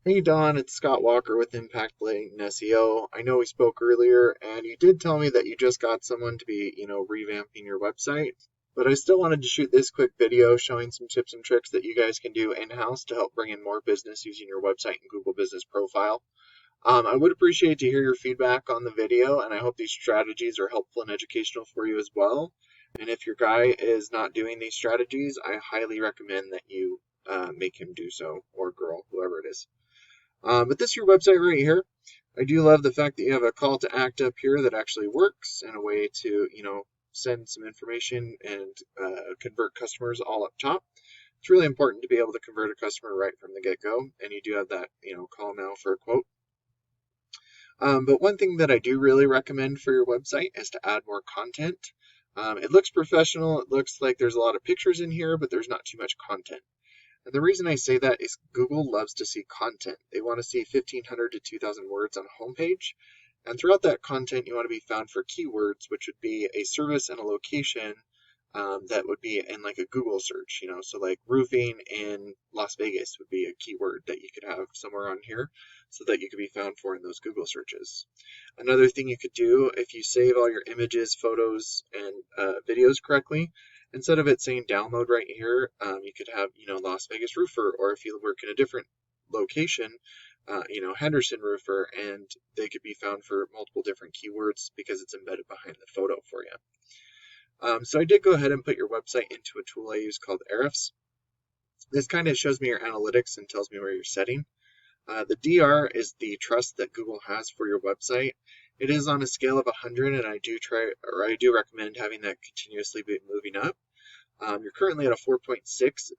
Hey Don, it's Scott Walker with Impact Latent SEO. I know we spoke earlier, and you did tell me that you just got someone to be, revamping your website. But I still wanted to shoot this quick video showing some tips and tricks that you guys can do in-house to help bring in more business using your website and Google Business Profile. I would appreciate to hear your feedback on the video, and I hope these strategies are helpful and educational for you as well. And if your guy is not doing these strategies, I highly recommend that you make him do so, or girl, whoever it is. But this is your website right here. I do love the fact that you have a call to act up here that actually works and a way to, send some information and convert customers all up top. It's really important to be able to convert a customer right from the get-go, and you do have that, call now for a quote. But one thing that I do really recommend for your website is to add more content. It looks professional. It looks like there's a lot of pictures in here, but there's not too much content. And the reason I say that is Google loves to see content. They want to see 1,500 to 2,000 words on a homepage. And throughout that content, you want to be found for keywords, which would be a service and a location that would be in like a Google search, so like roofing in Las Vegas would be a keyword that you could have somewhere on here so that you could be found for in those Google searches. Another thing you could do if you save all your images, photos, and videos correctly, instead of it saying download right here, you could have, Las Vegas roofer, or if you work in a different location, Henderson roofer, and they could be found for multiple different keywords because it's embedded behind the photo for you. So I did go ahead and put your website into a tool I use called Ahrefs. This kind of shows me your analytics and tells me where you're setting. The DR is the trust that Google has for your website. It is on a scale of 100, and I do recommend having that continuously be moving up. You're currently at a 4.6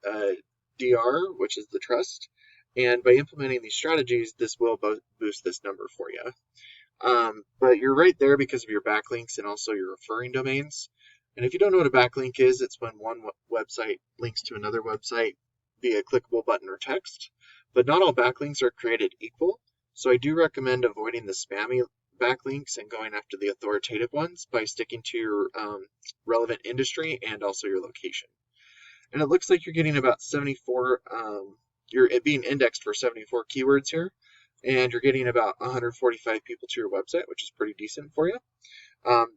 DR, which is the trust, and by implementing these strategies, this will boost this number for you. But you're right there because of your backlinks and also your referring domains. And if you don't know what a backlink is, it's when one website links to another website via clickable button or text. But not all backlinks are created equal, so I do recommend avoiding the spammy backlinks and going after the authoritative ones by sticking to your relevant industry and also your location. And it looks like you're getting about 74, you're being indexed for 74 keywords here, and you're getting about 145 people to your website, which is pretty decent for you.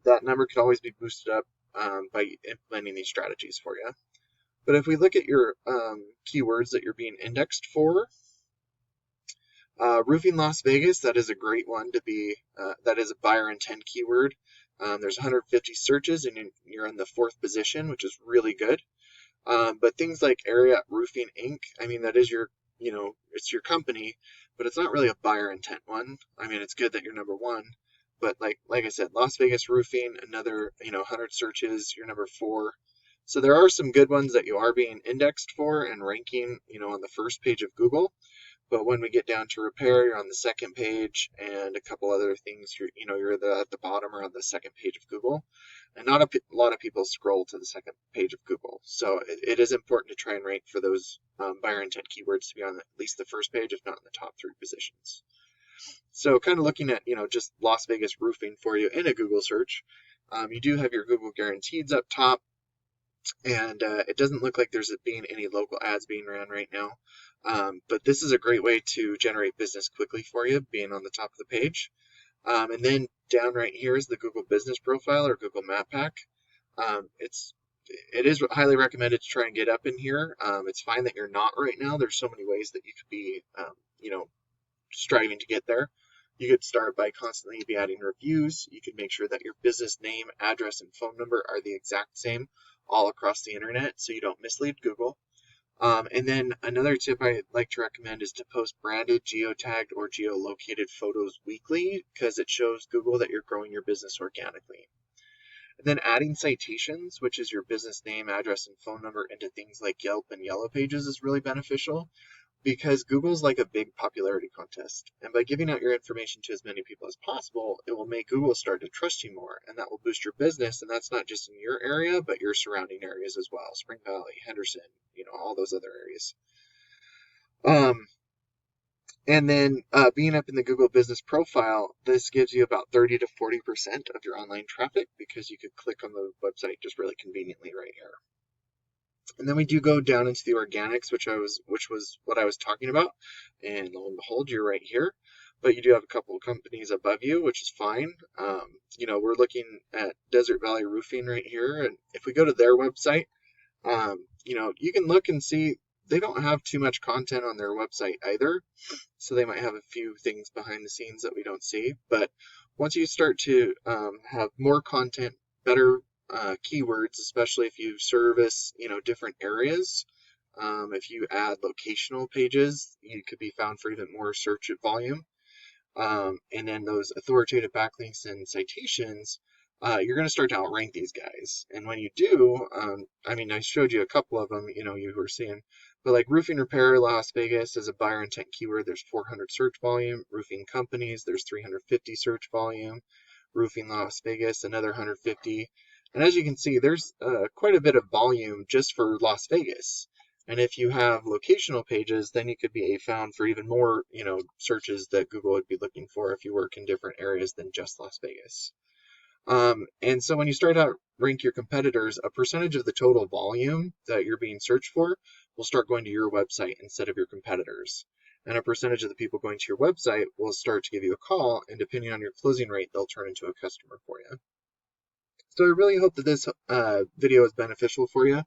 That number could always be boosted up by implementing these strategies for you. But if we look at your keywords that you're being indexed for, roofing Las Vegas, that is a great one to be, that is a buyer intent keyword. There's 150 searches and you're in the 4th position, which is really good. But things like Ariat Roofing Inc., I mean, that is your, it's your company, but it's not really a buyer intent one. I mean, it's good that you're number 1. But like I said, Las Vegas Roofing, another, 100 searches, you're number 4. So there are some good ones that you are being indexed for and ranking, on the first page of Google. But when we get down to repair, you're on the 2nd page, and a couple other things, you're at the bottom or on the 2nd page of Google. And not a lot of people scroll to the 2nd page of Google. So it is important to try and rank for those buyer intent keywords to be on at least the 1st page, if not in the top 3 positions. So kind of looking at, just Las Vegas roofing for you in a Google search, you do have your Google guarantees up top, and it doesn't look like there's being any local ads being ran right now. But this is a great way to generate business quickly for you, being on the top of the page. And then down right here is the Google Business Profile or Google Map Pack. It is highly recommended to try and get up in here. It's fine that you're not right now. There's so many ways that you could be, striving to get there. You could start by constantly be adding reviews. You could make sure that your business name, address, and phone number are the exact same all across the internet so you don't mislead Google. And then another tip I like to recommend is to post branded, geotagged, or geolocated photos weekly because it shows Google that you're growing your business organically. And then adding citations, which is your business name, address, and phone number into things like Yelp and Yellow Pages is really beneficial because Google's like a big popularity contest. And by giving out your information to as many people as possible, it will make Google start to trust you more, and that will boost your business. And that's not just in your area, but your surrounding areas as well. Spring Valley, Henderson, all those other areas. And then being up in the Google Business Profile, this gives you about 30 to 40% of your online traffic because you could click on the website just really conveniently right here. And then we do go down into the organics, which was what I was talking about. And lo and behold, you're right here. But you do have a couple of companies above you, which is fine. We're looking at Desert Valley Roofing right here, and if we go to their website, you can look and see they don't have too much content on their website either. So they might have a few things behind the scenes that we don't see. But once you start to have more content, better keywords, especially if you service, different areas. If you add locational pages, you could be found for even more search volume. And then those authoritative backlinks and citations, you're going to start to outrank these guys. And when you do, I showed you a couple of them, you were seeing, but like roofing repair Las Vegas is a buyer intent keyword. There's 400 search volume. Roofing companies, there's 350 search volume. Roofing Las Vegas, another 150. And as you can see, there's quite a bit of volume just for Las Vegas. And if you have locational pages, then you could be found for even more, searches that Google would be looking for if you work in different areas than just Las Vegas. And so when you start out rank your competitors, a percentage of the total volume that you're being searched for will start going to your website instead of your competitors. And a percentage of the people going to your website will start to give you a call, and depending on your closing rate, they'll turn into a customer for you. So I really hope that this video is beneficial for you.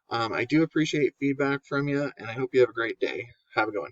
I do appreciate feedback from you, and I hope you have a great day. Have a good one.